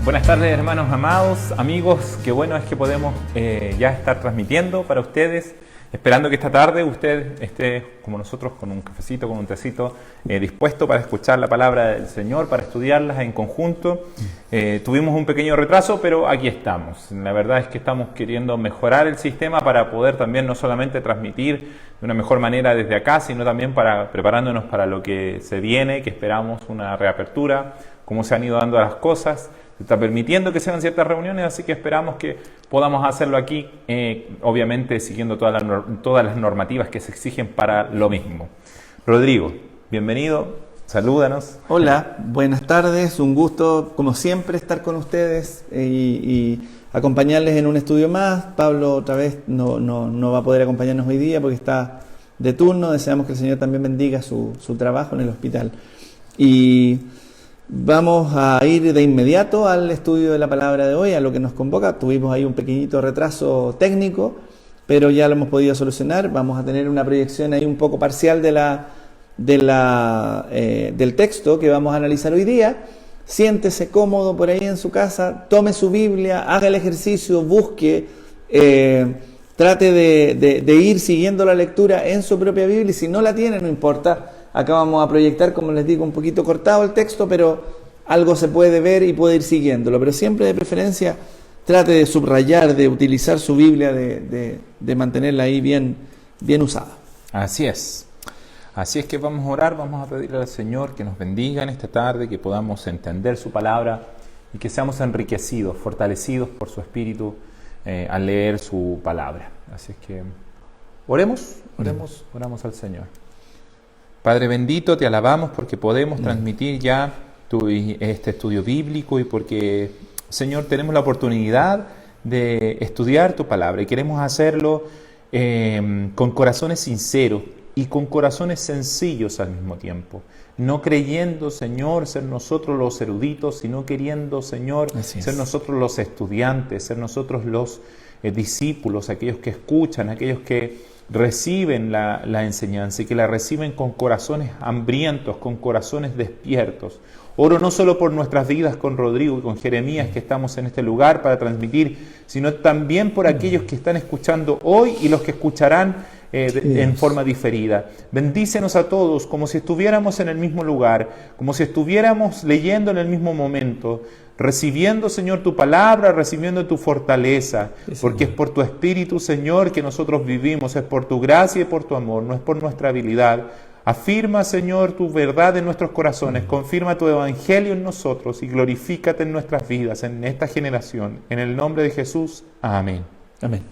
Buenas tardes, hermanos amados, amigos. Qué bueno es que podemos ya estar transmitiendo para ustedes, esperando que esta tarde usted esté como nosotros con un cafecito, con un tecito, dispuesto para escuchar la palabra del Señor, para estudiarlas en conjunto. Tuvimos un pequeño retraso, pero aquí estamos. La verdad es que estamos queriendo mejorar el sistema para poder también no solamente transmitir de una mejor manera desde acá, sino también preparándonos para lo que se viene, que esperamos una reapertura, cómo se han ido dando las cosas. Se está permitiendo que sean ciertas reuniones, así que esperamos que podamos hacerlo aquí, obviamente siguiendo todas las normativas que se exigen para lo mismo. Rodrigo, bienvenido, salúdanos. Hola, buenas tardes, un gusto como siempre estar con ustedes y acompañarles en un estudio más. Pablo otra vez no va a poder acompañarnos hoy día porque está de turno. Deseamos que el Señor también bendiga su trabajo en el hospital. Y vamos a ir de inmediato al estudio de la palabra de hoy, a lo que nos convoca. Tuvimos ahí un pequeñito retraso técnico, pero ya lo hemos podido solucionar. Vamos a tener una proyección ahí un poco parcial del texto que vamos a analizar hoy día. Siéntese cómodo por ahí en su casa, tome su Biblia, haga el ejercicio, busque, trate de ir siguiendo la lectura en su propia Biblia, y si no la tiene, no importa. Acá vamos a proyectar, como les digo, un poquito cortado el texto, pero algo se puede ver y puede ir siguiéndolo. Pero siempre de preferencia trate de subrayar, de utilizar su Biblia, de mantenerla ahí bien usada. Así es. Así es que vamos a orar, vamos a pedirle al Señor que nos bendiga en esta tarde, que podamos entender su palabra y que seamos enriquecidos, fortalecidos por su Espíritu al leer su palabra. Así es que oremos al Señor. Padre bendito, te alabamos porque podemos transmitir ya este estudio bíblico y porque, Señor, tenemos la oportunidad de estudiar tu palabra y queremos hacerlo con corazones sinceros y con corazones sencillos al mismo tiempo. No creyendo, Señor, ser nosotros los eruditos, sino queriendo, Señor, ser nosotros los estudiantes, ser nosotros los discípulos, aquellos que escuchan, aquellos que reciben la enseñanza y que la reciben con corazones hambrientos, con corazones despiertos. Oro no solo por nuestras vidas con Rodrigo y con Jeremías que estamos en este lugar para transmitir, sino también por aquellos que están escuchando hoy y los que escucharán en forma diferida. Bendícenos a todos como si estuviéramos en el mismo lugar, como si estuviéramos leyendo en el mismo momento, recibiendo, Señor, tu palabra, recibiendo tu fortaleza, porque es por tu Espíritu, Señor, que nosotros vivimos, es por tu gracia y por tu amor, no es por nuestra habilidad. Afirma, Señor, tu verdad en nuestros corazones, confirma tu evangelio en nosotros y glorifícate en nuestras vidas, en esta generación. En el nombre de Jesús, amén. Amén.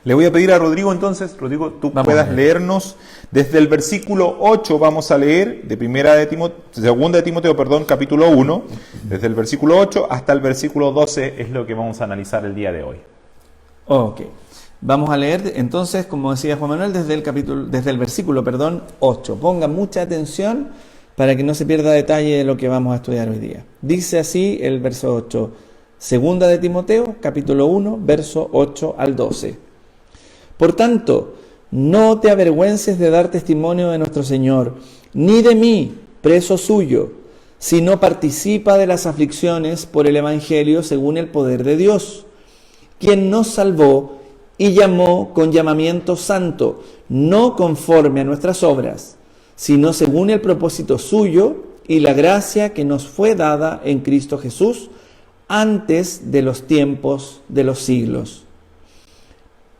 Le voy a pedir a Rodrigo entonces, Rodrigo, tú puedas leernos desde el versículo 8, vamos a leer de segunda de Timoteo, capítulo 1, desde el versículo 8 hasta el versículo 12 es lo que vamos a analizar el día de hoy. Ok, vamos a leer entonces, como decía Juan Manuel, desde el versículo 8. Pongan mucha atención para que no se pierda detalle de lo que vamos a estudiar hoy día. Dice así el verso 8, segunda de Timoteo, capítulo 1, verso 8 al 12. Por tanto, no te avergüences de dar testimonio de nuestro Señor, ni de mí, preso suyo, sino participa de las aflicciones por el Evangelio según el poder de Dios, quien nos salvó y llamó con llamamiento santo, no conforme a nuestras obras, sino según el propósito suyo y la gracia que nos fue dada en Cristo Jesús antes de los tiempos de los siglos,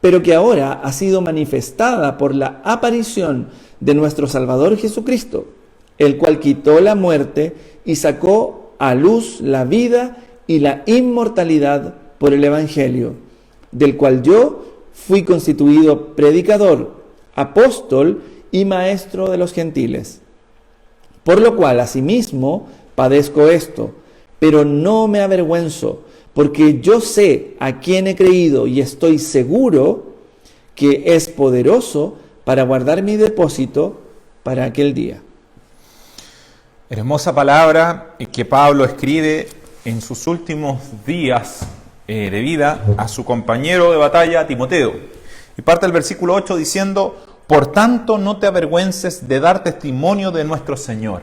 pero que ahora ha sido manifestada por la aparición de nuestro Salvador Jesucristo, el cual quitó la muerte y sacó a luz la vida y la inmortalidad por el Evangelio, del cual yo fui constituido predicador, apóstol y maestro de los gentiles. Por lo cual asimismo padezco esto, pero no me avergüenzo, porque yo sé a quién he creído y estoy seguro que es poderoso para guardar mi depósito para aquel día. Hermosa palabra que Pablo escribe en sus últimos días de vida a su compañero de batalla Timoteo. Y parte el versículo 8 diciendo: por tanto no te avergüences de dar testimonio de nuestro Señor.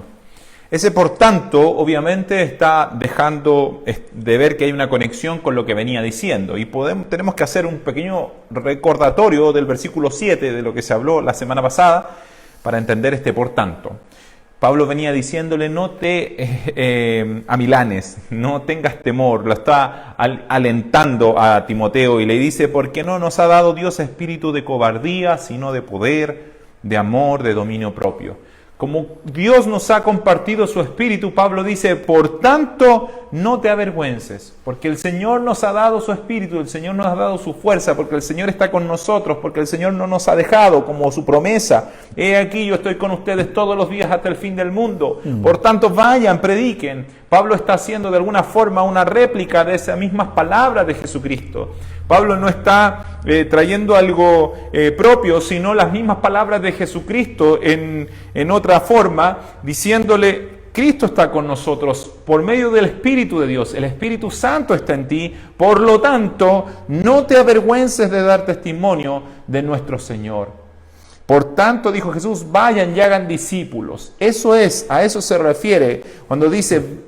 Ese por tanto, obviamente, está dejando de ver que hay una conexión con lo que venía diciendo. Y tenemos que hacer un pequeño recordatorio del versículo 7 de lo que se habló la semana pasada para entender este por tanto. Pablo venía diciéndole, no te amilanes, no tengas temor, lo está alentando a Timoteo y le dice, porque no nos ha dado Dios espíritu de cobardía, sino de poder, de amor, de dominio propio. Como Dios nos ha compartido su espíritu, Pablo dice, por tanto, no te avergüences, porque el Señor nos ha dado su espíritu, el Señor nos ha dado su fuerza, porque el Señor está con nosotros, porque el Señor no nos ha dejado como su promesa. He aquí, yo estoy con ustedes todos los días hasta el fin del mundo. Por tanto, vayan, prediquen. Pablo está haciendo de alguna forma una réplica de esas mismas palabras de Jesucristo. Pablo no está trayendo algo propio, sino las mismas palabras de Jesucristo en otra forma, diciéndole, Cristo está con nosotros por medio del Espíritu de Dios, el Espíritu Santo está en ti, por lo tanto, no te avergüences de dar testimonio de nuestro Señor. Por tanto, dijo Jesús, vayan y hagan discípulos. A eso se refiere cuando dice,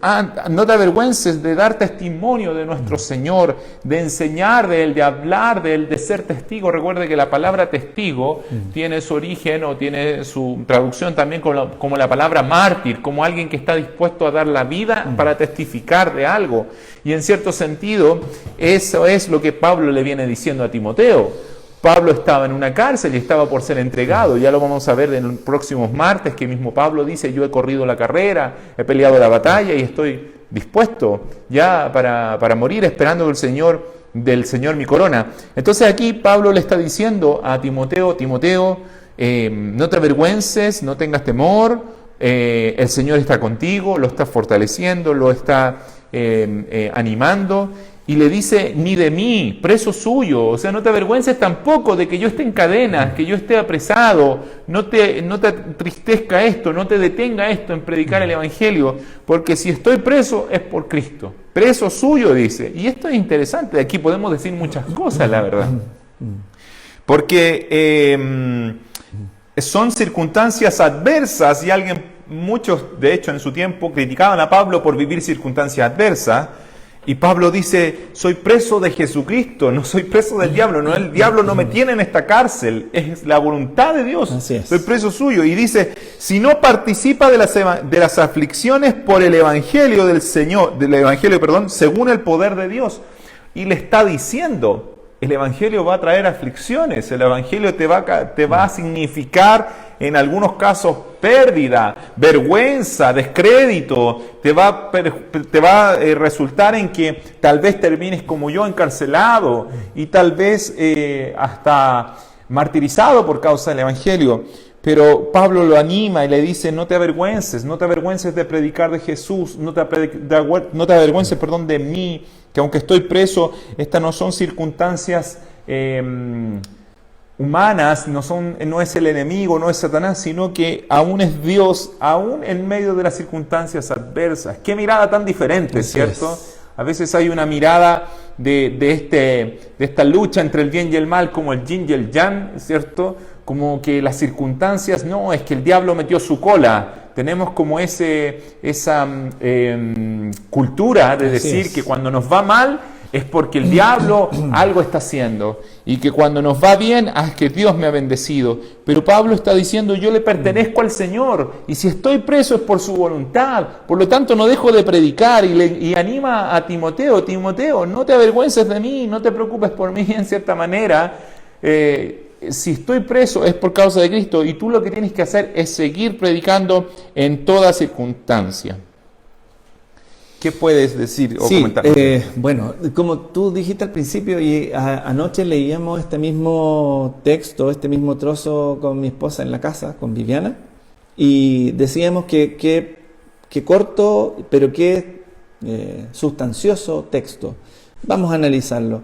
no te avergüences de dar testimonio de nuestro Señor, de enseñar de Él, de hablar de Él, de ser testigo. Recuerde que la palabra testigo tiene su origen o tiene su traducción también como la palabra mártir, como alguien que está dispuesto a dar la vida para testificar de algo. Y en cierto sentido, eso es lo que Pablo le viene diciendo a Timoteo. Pablo estaba en una cárcel y estaba por ser entregado, ya lo vamos a ver en los próximos martes, que mismo Pablo dice, yo he corrido la carrera, he peleado la batalla y estoy dispuesto ya para morir, esperando del Señor mi corona. Entonces aquí Pablo le está diciendo a Timoteo, no te avergüences, no tengas temor, el Señor está contigo, lo está fortaleciendo, lo está animando. Y le dice, ni de mí, preso suyo, o sea, no te avergüences tampoco de que yo esté en cadenas, que yo esté apresado, no te entristezca esto, no te detenga esto en predicar el Evangelio, porque si estoy preso es por Cristo, preso suyo, dice. Y esto es interesante, de aquí podemos decir muchas cosas, la verdad, porque son circunstancias adversas y muchos de hecho en su tiempo criticaban a Pablo por vivir circunstancias adversas. Y Pablo dice, soy preso de Jesucristo, no soy preso del diablo, no, el diablo no me tiene en esta cárcel, es la voluntad de Dios, soy preso suyo. Y dice, si no participa de las aflicciones por el Evangelio según el poder de Dios. Y le está diciendo, el Evangelio va a traer aflicciones, el Evangelio te va a significar en algunos casos pérdida, vergüenza, descrédito, te va a resultar en que tal vez termines como yo encarcelado y tal vez hasta martirizado por causa del Evangelio. Pero Pablo lo anima y le dice, no te avergüences de predicar de Jesús, no te avergüences, de mí, que aunque estoy preso, estas no son circunstancias humanas, no es el enemigo, no es Satanás, sino que aún es Dios, aún en medio de las circunstancias adversas. Qué mirada tan diferente, ¿cierto? A veces hay una mirada de esta lucha entre el bien y el mal, como el yin y el yang, ¿cierto? Como que las circunstancias, no, es que el diablo metió su cola. Tenemos como esa cultura de decir que cuando nos va mal es porque el diablo algo está haciendo y que cuando nos va bien es que Dios me ha bendecido. Pero Pablo está diciendo, yo le pertenezco al Señor y si estoy preso es por su voluntad, por lo tanto no dejo de predicar. Y anima a Timoteo, no te avergüences de mí, no te preocupes por mí en cierta manera. Si estoy preso es por causa de Cristo y tú lo que tienes que hacer es seguir predicando en toda circunstancia. ¿Qué puedes decir o comentar? Bueno, como tú dijiste al principio y anoche leíamos este mismo texto, este mismo trozo con mi esposa en la casa, con Viviana, y decíamos que corto, pero que sustancioso texto. Vamos a analizarlo.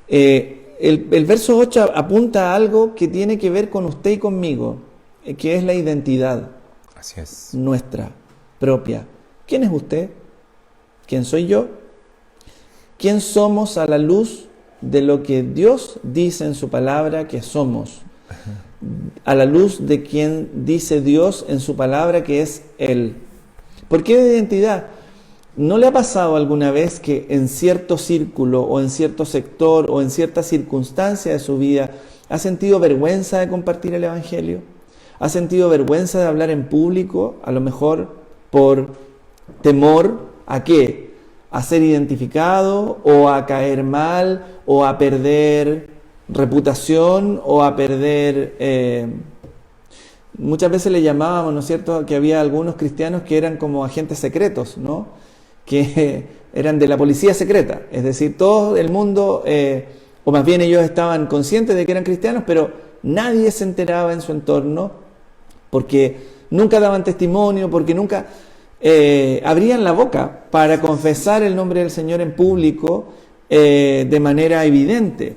El verso 8 apunta a algo que tiene que ver con usted y conmigo, que es la identidad. Así es. Nuestra, propia. ¿Quién es usted? ¿Quién soy yo? ¿Quién somos a la luz de lo que Dios dice en su palabra que somos? A la luz de quien dice Dios en su palabra que es el ¿Por qué de identidad? ¿No le ha pasado alguna vez que en cierto círculo o en cierto sector o en cierta circunstancia de su vida ha sentido vergüenza de compartir el Evangelio? ¿Ha sentido vergüenza de hablar en público? A lo mejor por temor ¿a qué? A ser identificado o a caer mal o a perder reputación o a perder... muchas veces le llamábamos, ¿no es cierto?, que había algunos cristianos que eran como agentes secretos, ¿no?, que eran de la policía secreta, es decir, todo el mundo, o más bien ellos estaban conscientes de que eran cristianos, pero nadie se enteraba en su entorno, porque nunca daban testimonio, porque nunca abrían la boca para confesar el nombre del Señor en público de manera evidente,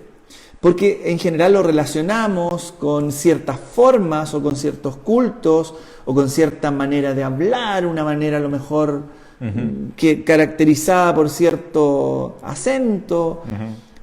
porque en general lo relacionamos con ciertas formas o con ciertos cultos o con cierta manera de hablar, una manera a lo mejor que caracterizada por cierto acento.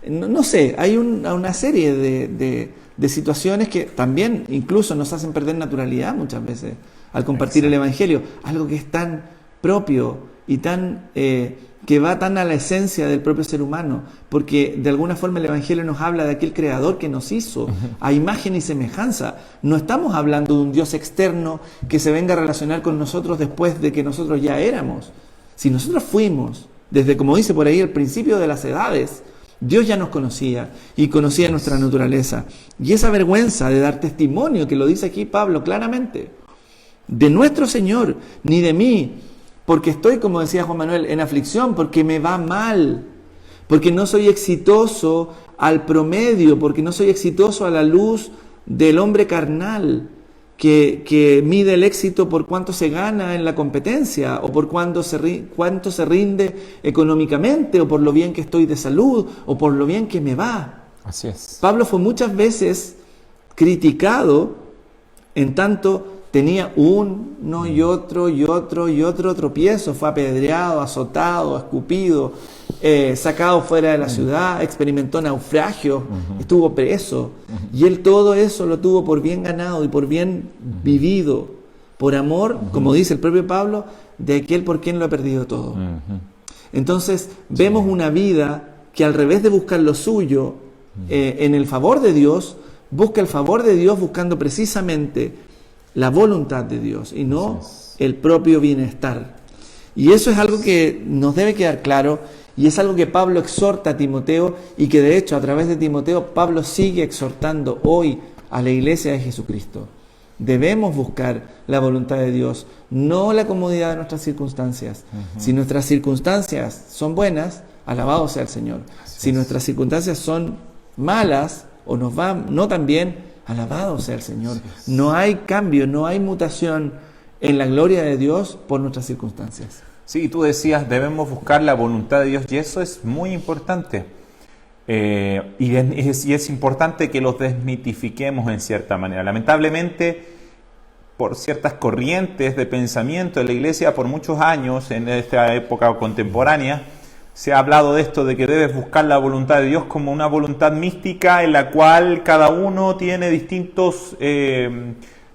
No sé, hay una serie de situaciones que también incluso nos hacen perder naturalidad muchas veces al compartir el Evangelio, algo que es tan propio y tan que va tan a la esencia del propio ser humano, porque de alguna forma el Evangelio nos habla de aquel Creador que nos hizo a imagen y semejanza. No estamos hablando de un Dios externo que se venga a relacionar con nosotros después de que nosotros ya éramos. Si nosotros fuimos, desde como dice por ahí, el principio de las edades, Dios ya nos conocía y conocía nuestra naturaleza. Y esa vergüenza de dar testimonio, que lo dice aquí Pablo claramente, de nuestro Señor, ni de mí, porque estoy, como decía Juan Manuel, en aflicción, porque me va mal, porque no soy exitoso al promedio, porque no soy exitoso a la luz del hombre carnal, que mide el éxito por cuánto se gana en la competencia, o por cuánto se rinde económicamente, o por lo bien que estoy de salud, o por lo bien que me va. Así es. Pablo fue muchas veces criticado, en tanto tenía uno y otro tropiezo, fue apedreado, azotado, escupido, sacado fuera de la ciudad, experimentó naufragio, estuvo preso, y él todo eso lo tuvo por bien ganado y por bien vivido, por amor, como dice el propio Pablo, de aquel por quien lo ha perdido todo. Entonces vemos una vida que al revés de buscar lo suyo en el favor de Dios, busca el favor de Dios buscando precisamente la voluntad de Dios y no el propio bienestar. Y eso es algo que nos debe quedar claro, y es algo que Pablo exhorta a Timoteo, y que de hecho a través de Timoteo Pablo sigue exhortando hoy a la iglesia de Jesucristo. Debemos buscar la voluntad de Dios, no la comodidad de nuestras circunstancias. Si nuestras circunstancias son buenas, alabado sea el Señor. Si nuestras circunstancias son malas o nos van no tan bien, alabado sea el Señor. No hay cambio, no hay mutación en la gloria de Dios por nuestras circunstancias. Sí, tú decías, debemos buscar la voluntad de Dios, y eso es muy importante. Y es importante que los desmitifiquemos en cierta manera. Lamentablemente, por ciertas corrientes de pensamiento en la Iglesia, por muchos años, en esta época contemporánea, se ha hablado de esto, de que debes buscar la voluntad de Dios como una voluntad mística en la cual cada uno tiene distintos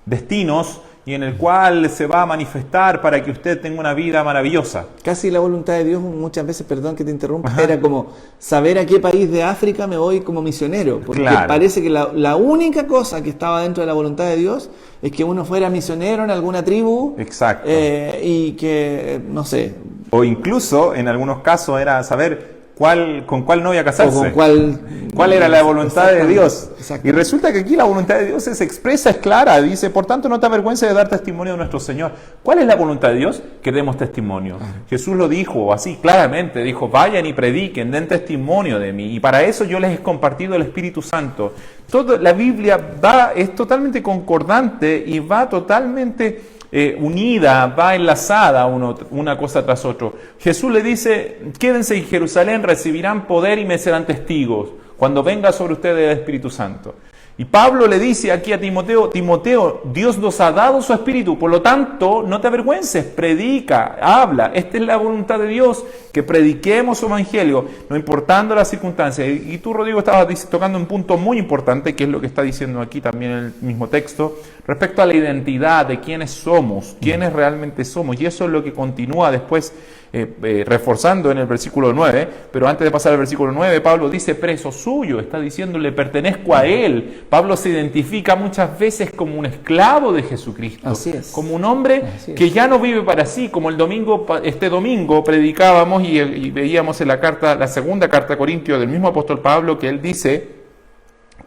destinos y en el cual se va a manifestar para que usted tenga una vida maravillosa. Casi la voluntad de Dios muchas veces, perdón que te interrumpa, era como saber a qué país de África me voy como misionero, porque parece que la única cosa que estaba dentro de la voluntad de Dios es que uno fuera misionero en alguna tribu. Exacto. Y que, no sé... O incluso, en algunos casos, era saber con cuál novia casarse. O con cuál era la voluntad de Dios. Exacto. Y resulta que aquí la voluntad de Dios se expresa, es clara. Dice, por tanto, no te avergüences de dar testimonio de nuestro Señor. ¿Cuál es la voluntad de Dios? Que demos testimonio. Jesús lo dijo así claramente. Dijo, vayan y prediquen, den testimonio de mí. Y para eso yo les he compartido el Espíritu Santo. La Biblia es totalmente concordante y va totalmente... unida, va enlazada una cosa tras otra. Jesús le dice, quédense en Jerusalén, recibirán poder y me serán testigos cuando venga sobre ustedes el Espíritu Santo. Y Pablo le dice aquí a Timoteo, Timoteo, Dios nos ha dado su espíritu, por lo tanto, no te avergüences, predica, habla. Esta es la voluntad de Dios, que prediquemos su evangelio, no importando las circunstancias. Y tú, Rodrigo, estabas tocando un punto muy importante, que es lo que está diciendo aquí también en el mismo texto, respecto a la identidad de quiénes somos, quiénes realmente somos. Y eso es lo que continúa después reforzando en el versículo 9, pero antes de pasar al versículo 9, Pablo dice preso suyo, está diciendo le pertenezco a él. Pablo se identifica muchas veces como un esclavo de Jesucristo, Así es. como un hombre que ya no vive para sí, como este domingo predicábamos y veíamos en la segunda carta a Corintios del mismo apóstol Pablo, que él dice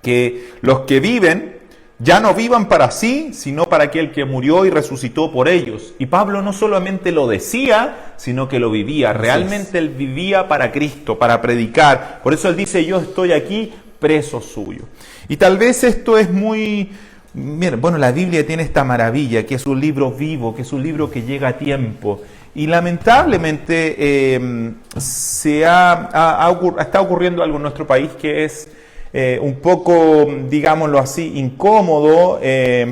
que los que viven ya no vivan para sí, sino para aquel que murió y resucitó por ellos. Y Pablo no solamente lo decía, sino que lo vivía. Realmente él vivía para Cristo, para predicar. Por eso él dice, yo estoy aquí preso suyo. Y tal vez esto es muy... Miren, bueno, la Biblia tiene esta maravilla, que es un libro vivo, que es un libro que llega a tiempo. Y lamentablemente está ocurriendo algo en nuestro país que es un poco, digámoslo así, incómodo,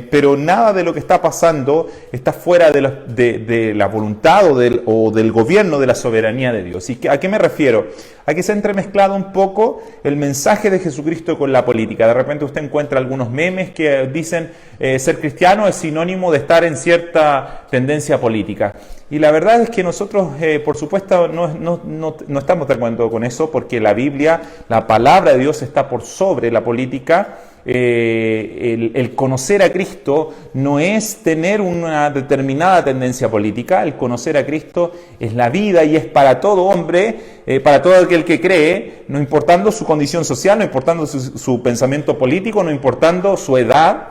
pero nada de lo que está pasando está fuera de la voluntad o del gobierno de la soberanía de Dios. ¿Y a qué me refiero? A que se ha entremezclado un poco el mensaje de Jesucristo con la política. De repente usted encuentra algunos memes que dicen ser cristiano es sinónimo de estar en cierta tendencia política. Y la verdad es que nosotros, por supuesto, no estamos de acuerdo con eso, porque la Biblia, la palabra de Dios está por sobre la política. El conocer a Cristo no es tener una determinada tendencia política. El conocer a Cristo es la vida y es para todo hombre, para todo aquel que cree, no importando su condición social, no importando su pensamiento político, no importando su edad.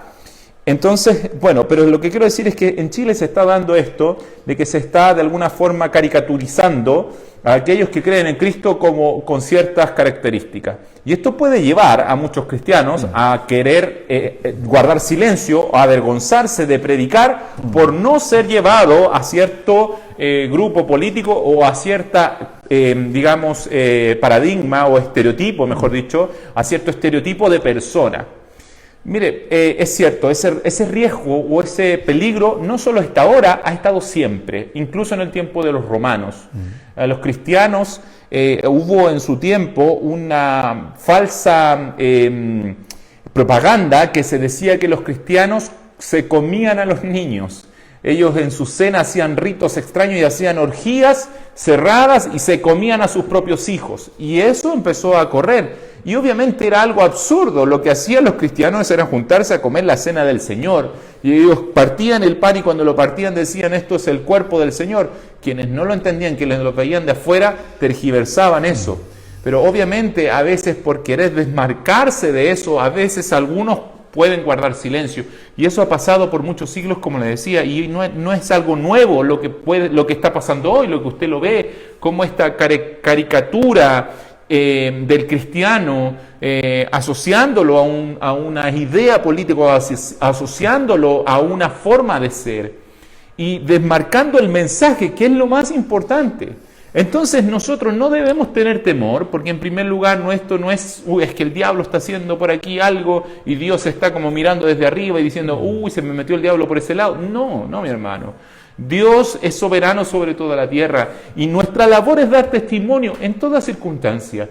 Entonces, bueno, pero lo que quiero decir es que en Chile se está dando esto, de que se está de alguna forma caricaturizando a aquellos que creen en Cristo como con ciertas características. Y esto puede llevar a muchos cristianos a querer guardar silencio o avergonzarse de predicar por no ser llevado a cierto grupo político o a cierta, paradigma o estereotipo, mejor dicho, a cierto estereotipo de persona. Mire, es cierto, ese riesgo o ese peligro no solo está ahora, ha estado siempre, incluso en el tiempo de los romanos. Los cristianos, hubo en su tiempo una falsa propaganda que se decía que los cristianos se comían a los niños. Ellos en su cena hacían ritos extraños y hacían orgías cerradas y se comían a sus propios hijos. Y eso empezó a correr. Y obviamente era algo absurdo. Lo que hacían los cristianos era juntarse a comer la cena del Señor. Y ellos partían el pan y cuando lo partían decían esto es el cuerpo del Señor. Quienes no lo entendían, quienes lo veían de afuera, tergiversaban eso. Pero obviamente a veces por querer desmarcarse de eso, a veces algunos pueden guardar silencio. Y eso ha pasado por muchos siglos, como le decía, y no es algo nuevo lo que está pasando hoy, lo que usted lo ve, como esta caricatura del cristiano, asociándolo a una idea política, asociándolo a una forma de ser, y desmarcando el mensaje, que es lo más importante. Entonces nosotros no debemos tener temor, porque en primer lugar esto no es, es que el diablo está haciendo por aquí algo y Dios está como mirando desde arriba y diciendo, se me metió el diablo por ese lado. No, mi hermano. Dios es soberano sobre toda la tierra y nuestra labor es dar testimonio en toda circunstancia.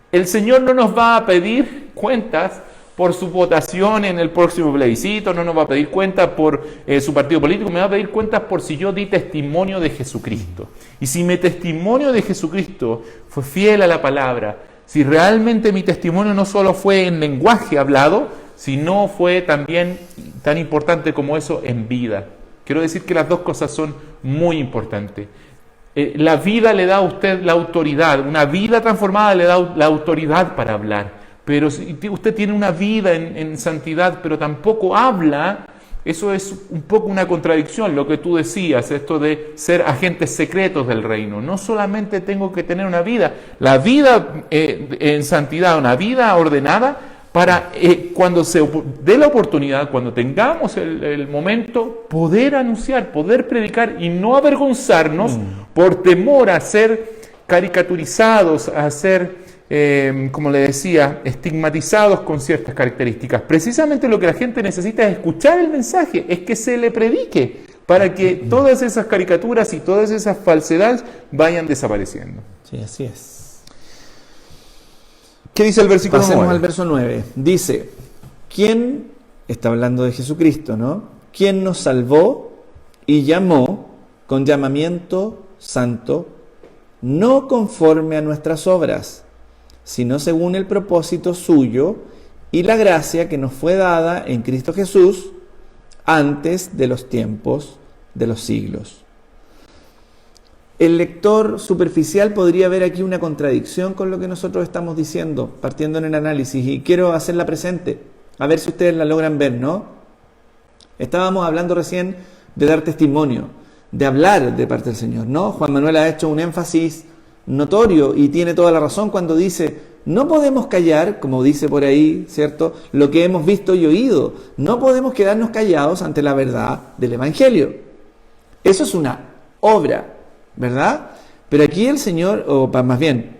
El Señor no nos va a pedir cuentas por su votación en el próximo plebiscito, no nos va a pedir cuentas por su partido político, me va a pedir cuentas por si yo di testimonio de Jesucristo. Y si mi testimonio de Jesucristo fue fiel a la palabra, si realmente mi testimonio no solo fue en lenguaje hablado, sino fue también tan importante como eso en vida. Quiero decir que las dos cosas son muy importantes. La vida le da a usted la autoridad, una vida transformada le da la autoridad para hablar. Pero si usted tiene una vida en santidad, pero tampoco habla, eso es un poco una contradicción, lo que tú decías, esto de ser agentes secretos del reino. No solamente tengo que tener una vida, la vida en santidad, una vida ordenada, para cuando se dé la oportunidad, cuando tengamos el momento, poder anunciar, poder predicar y no avergonzarnos por temor a ser caricaturizados, a ser como le decía, estigmatizados con ciertas características. Precisamente lo que la gente necesita es escuchar el mensaje, es que se le predique, para que todas esas caricaturas y todas esas falsedades vayan desapareciendo. Sí, así es. ¿Qué dice el versículo 9? Pasemos al verso 9. Dice, ¿quién, está hablando de Jesucristo, ¿no? ¿Quién nos salvó y llamó con llamamiento santo, no conforme a nuestras obras, sino según el propósito suyo y la gracia que nos fue dada en Cristo Jesús antes de los tiempos de los siglos? El lector superficial podría ver aquí una contradicción con lo que nosotros estamos diciendo, partiendo en el análisis, y quiero hacerla presente, a ver si ustedes la logran ver, ¿no? Estábamos hablando recién de dar testimonio, de hablar de parte del Señor, ¿no? Juan Manuel ha hecho un énfasis notorio y tiene toda la razón cuando dice, no podemos callar, como dice por ahí, ¿cierto?, lo que hemos visto y oído. No podemos quedarnos callados ante la verdad del Evangelio. Eso es una obra, ¿verdad? Pero aquí el Señor, o más bien,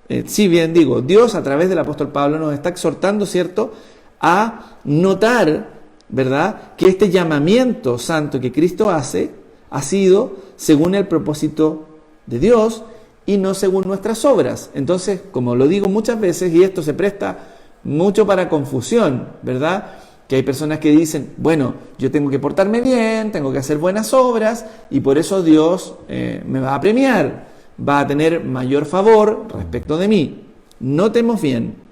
Dios a través del apóstol Pablo nos está exhortando, ¿cierto?, a notar, ¿verdad?, que este llamamiento santo que Cristo hace ha sido según el propósito de Dios y no según nuestras obras. Entonces, como lo digo muchas veces, y esto se presta mucho para confusión, ¿verdad?, que hay personas que dicen, bueno, yo tengo que portarme bien, tengo que hacer buenas obras, y por eso Dios me va a premiar, va a tener mayor favor respecto de mí. Notemos bien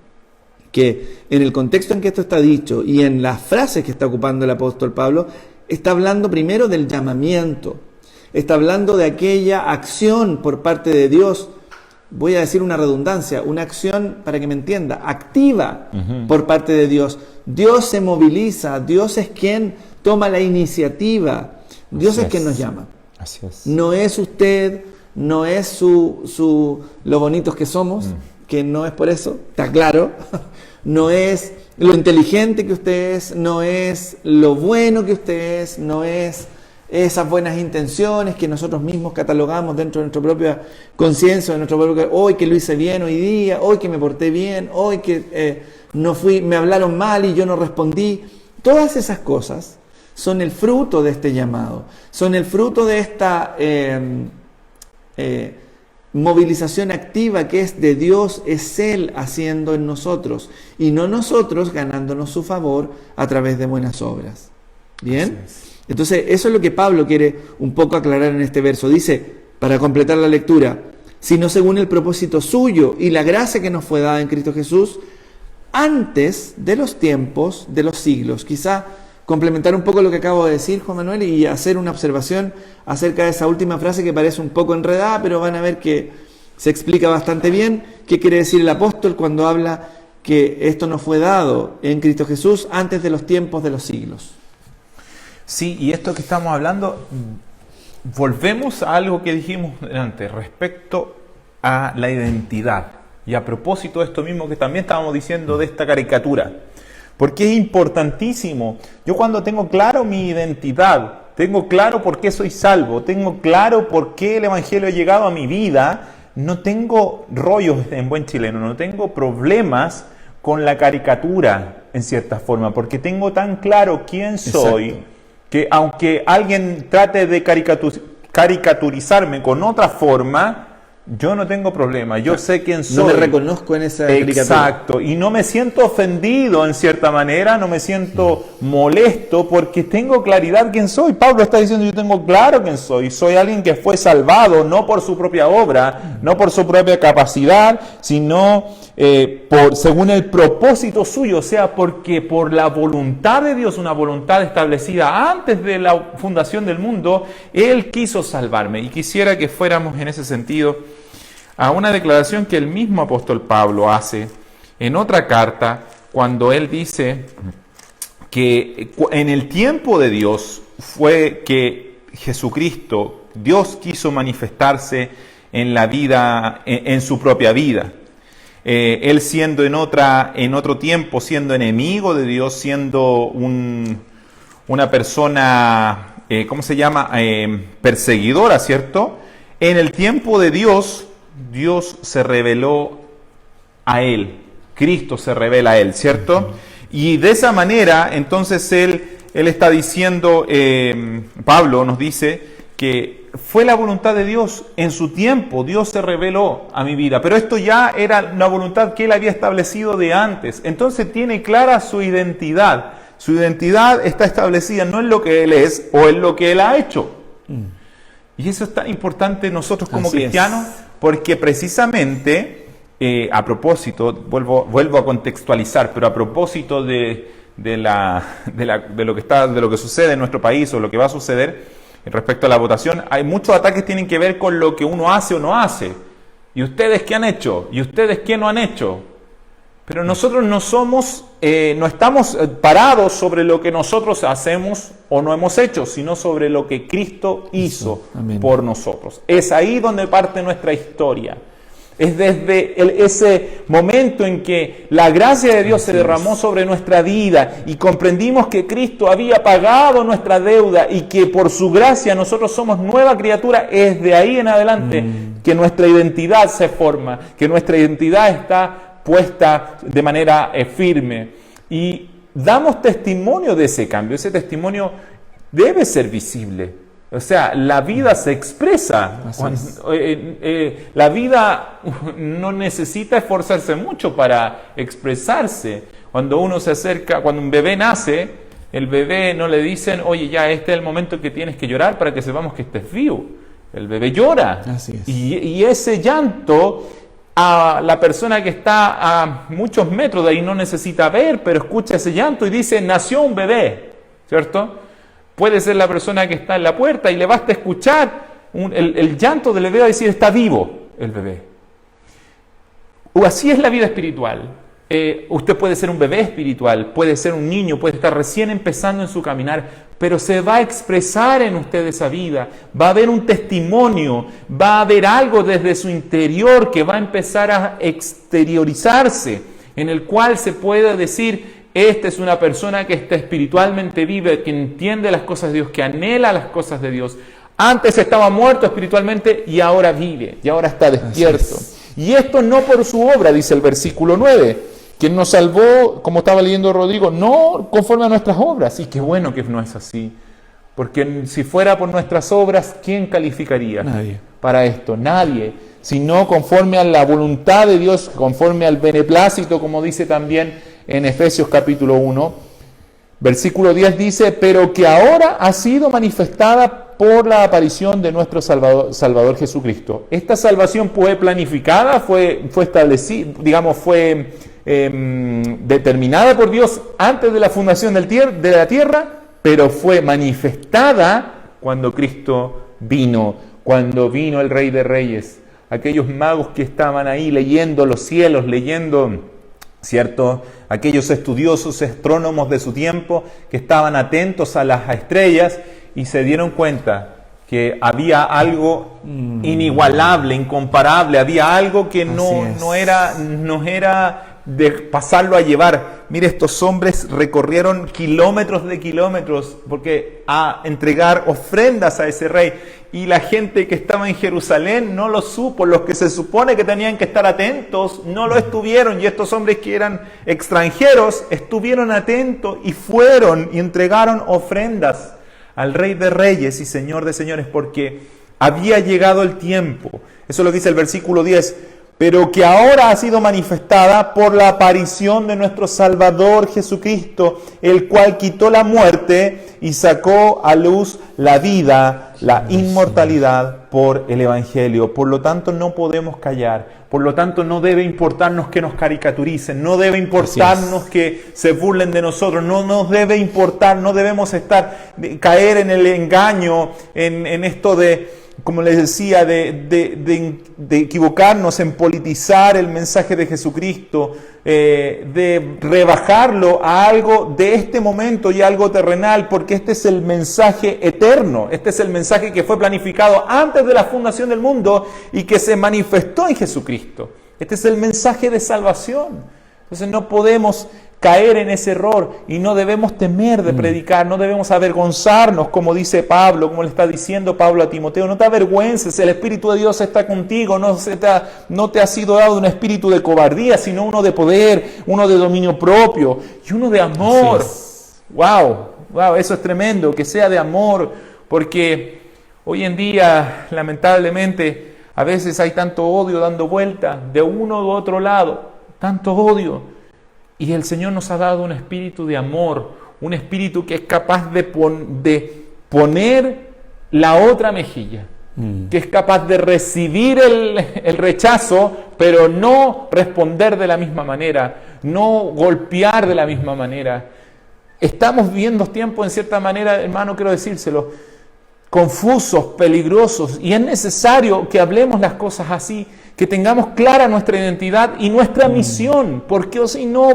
que en el contexto en que esto está dicho y en las frases que está ocupando el apóstol Pablo, está hablando primero del llamamiento, está hablando de aquella acción por parte de Dios, voy a decir una redundancia, una acción, para que me entienda, activa por parte de Dios. Dios se moviliza, Dios es quien toma la iniciativa, Dios es quien nos llama. Así es. No es usted, no es lo bonitos que somos, que no es por eso, está claro, no es lo inteligente que usted es, no es lo bueno que usted es, no es esas buenas intenciones que nosotros mismos catalogamos dentro de nuestra propia conciencia, de nuestro propio, hoy que lo hice bien hoy día, hoy que me porté bien, hoy que me hablaron mal y yo no respondí. Todas esas cosas son el fruto de este llamado, son el fruto de esta movilización activa que es de Dios, es Él haciendo en nosotros y no nosotros ganándonos su favor a través de buenas obras. ¿Bien? Entonces, eso es lo que Pablo quiere un poco aclarar en este verso. Dice, para completar la lectura, sino según el propósito suyo y la gracia que nos fue dada en Cristo Jesús antes de los tiempos de los siglos. Quizá complementar un poco lo que acabo de decir, Juan Manuel, y hacer una observación acerca de esa última frase que parece un poco enredada, pero van a ver que se explica bastante bien qué quiere decir el apóstol cuando habla que esto nos fue dado en Cristo Jesús antes de los tiempos de los siglos. Sí, y esto que estamos hablando, volvemos a algo que dijimos antes respecto a la identidad. Y a propósito de esto mismo que también estábamos diciendo de esta caricatura. Porque es importantísimo. Yo cuando tengo claro mi identidad, tengo claro por qué soy salvo, tengo claro por qué el Evangelio ha llegado a mi vida, no tengo rollos en buen chileno, no tengo problemas con la caricatura en cierta forma, porque tengo tan claro quién soy. Exacto. Que aunque alguien trate de caricaturizarme con otra forma, yo no tengo problema, yo sé quién soy. No me reconozco en esa caricatura. Exacto, y no me siento ofendido en cierta manera, no me siento molesto porque tengo claridad quién soy. Pablo está diciendo, yo tengo claro quién soy. Soy alguien que fue salvado no por su propia obra, no por su propia capacidad, sino según el propósito suyo, o sea, porque por la voluntad de Dios, una voluntad establecida antes de la fundación del mundo, Él quiso salvarme. Y quisiera que fuéramos en ese sentido a una declaración que el mismo apóstol Pablo hace en otra carta, cuando él dice que en el tiempo de Dios fue que Jesucristo, Dios quiso manifestarse en la vida, en su propia vida. Él siendo en otro tiempo, siendo enemigo de Dios, siendo una persona, perseguidora, ¿cierto? En el tiempo de Dios, Dios se reveló a Él. Cristo se revela a Él, ¿cierto? Y de esa manera, entonces Él está diciendo, Pablo nos dice que fue la voluntad de Dios en su tiempo, Dios se reveló a mi vida, pero esto ya era una voluntad que Él había establecido de antes, entonces tiene clara su identidad está establecida no en lo que Él es o en lo que Él ha hecho. Y eso es tan importante nosotros como cristianos, porque precisamente, a propósito, vuelvo a contextualizar, pero a propósito de lo que sucede en nuestro país o lo que va a suceder respecto a la votación, hay muchos ataques que tienen que ver con lo que uno hace o no hace. ¿Y ustedes qué han hecho? ¿Y ustedes qué no han hecho? Pero nosotros no estamos parados sobre lo que nosotros hacemos o no hemos hecho, sino sobre lo que Cristo hizo por nosotros. Es ahí donde parte nuestra historia. Es desde ese momento en que la gracia de Dios se derramó sobre nuestra vida y comprendimos que Cristo había pagado nuestra deuda y que por su gracia nosotros somos nueva criatura, es de ahí en adelante que nuestra identidad se forma, que nuestra identidad está puesta de manera firme. Y damos testimonio de ese cambio. Ese testimonio debe ser visible. O sea, la vida se expresa. La vida no necesita esforzarse mucho para expresarse. Cuando uno se acerca, cuando un bebé nace, el bebé no le dicen, oye, ya este es el momento que tienes que llorar para que sepamos que estés vivo. El bebé llora. Así es. Y ese llanto, a la persona que está a muchos metros de ahí no necesita ver, pero escucha ese llanto y dice, nació un bebé, ¿cierto? Puede ser la persona que está en la puerta y le basta escuchar el llanto del bebé a decir, está vivo el bebé. O así es la vida espiritual. Usted puede ser un bebé espiritual, puede ser un niño, puede estar recién empezando en su caminar, pero se va a expresar en usted esa vida, va a haber un testimonio, va a haber algo desde su interior que va a empezar a exteriorizarse, en el cual se puede decir, esta es una persona que está espiritualmente viva, que entiende las cosas de Dios, que anhela las cosas de Dios. Antes estaba muerto espiritualmente y ahora vive, y ahora está despierto. Y esto no por su obra, dice el versículo 9. Quien nos salvó, como estaba leyendo Rodrigo, no conforme a nuestras obras. Y qué bueno que no es así. Porque si fuera por nuestras obras, ¿quién calificaría para esto? Nadie. Sino conforme a la voluntad de Dios, conforme al beneplácito, como dice también en Efesios capítulo 1. Versículo 10 dice, pero que ahora ha sido manifestada por la aparición de nuestro Salvador Jesucristo. Esta salvación fue planificada, fue establecida, digamos, fue determinada por Dios antes de la fundación de la tierra, pero fue manifestada cuando Cristo vino, cuando vino el Rey de Reyes. Aquellos magos que estaban ahí leyendo los cielos, ¿cierto? Aquellos estudiosos, astrónomos de su tiempo, que estaban atentos a las estrellas y se dieron cuenta que había algo inigualable, incomparable, había algo que no era de pasarlo a llevar. Mire, estos hombres recorrieron kilómetros de kilómetros porque a entregar ofrendas a ese rey, y la gente que estaba en Jerusalén no lo supo. Los que se supone que tenían que estar atentos no lo estuvieron, y estos hombres que eran extranjeros estuvieron atentos y fueron y entregaron ofrendas al Rey de Reyes y Señor de Señores, porque había llegado el tiempo. Eso es lo que dice el versículo 10. Pero que ahora ha sido manifestada por la aparición de nuestro Salvador Jesucristo, el cual quitó la muerte y sacó a luz la vida, la inmortalidad por el Evangelio. Por lo tanto, no podemos callar. Por lo tanto, no debe importarnos que nos caricaturicen, no debe importarnos que se burlen de nosotros, no nos debe importar, no debemos caer en el engaño, en esto de, como les decía, de equivocarnos, en politizar el mensaje de Jesucristo, de rebajarlo a algo de este momento y algo terrenal, porque este es el mensaje eterno, este es el mensaje que fue planificado antes de la fundación del mundo y que se manifestó en Jesucristo. Este es el mensaje de salvación. Entonces no podemos caer en ese error y no debemos temer de predicar, no debemos avergonzarnos, como dice Pablo, como le está diciendo Pablo a Timoteo. No te avergüences, el Espíritu de Dios está contigo, no te ha sido dado un espíritu de cobardía, sino uno de poder, uno de dominio propio y uno de amor. Wow, eso es tremendo, que sea de amor, porque hoy en día, lamentablemente, a veces hay tanto odio dando vuelta de uno u otro lado, tanto odio. Y el Señor nos ha dado un espíritu de amor, un espíritu que es capaz de poner la otra mejilla, que es capaz de recibir el rechazo, pero no responder de la misma manera, no golpear de la misma manera. Estamos viviendo tiempos, en cierta manera, hermano, quiero decírselo, confusos, peligrosos, y es necesario que hablemos las cosas así, que tengamos clara nuestra identidad y nuestra misión, porque o si no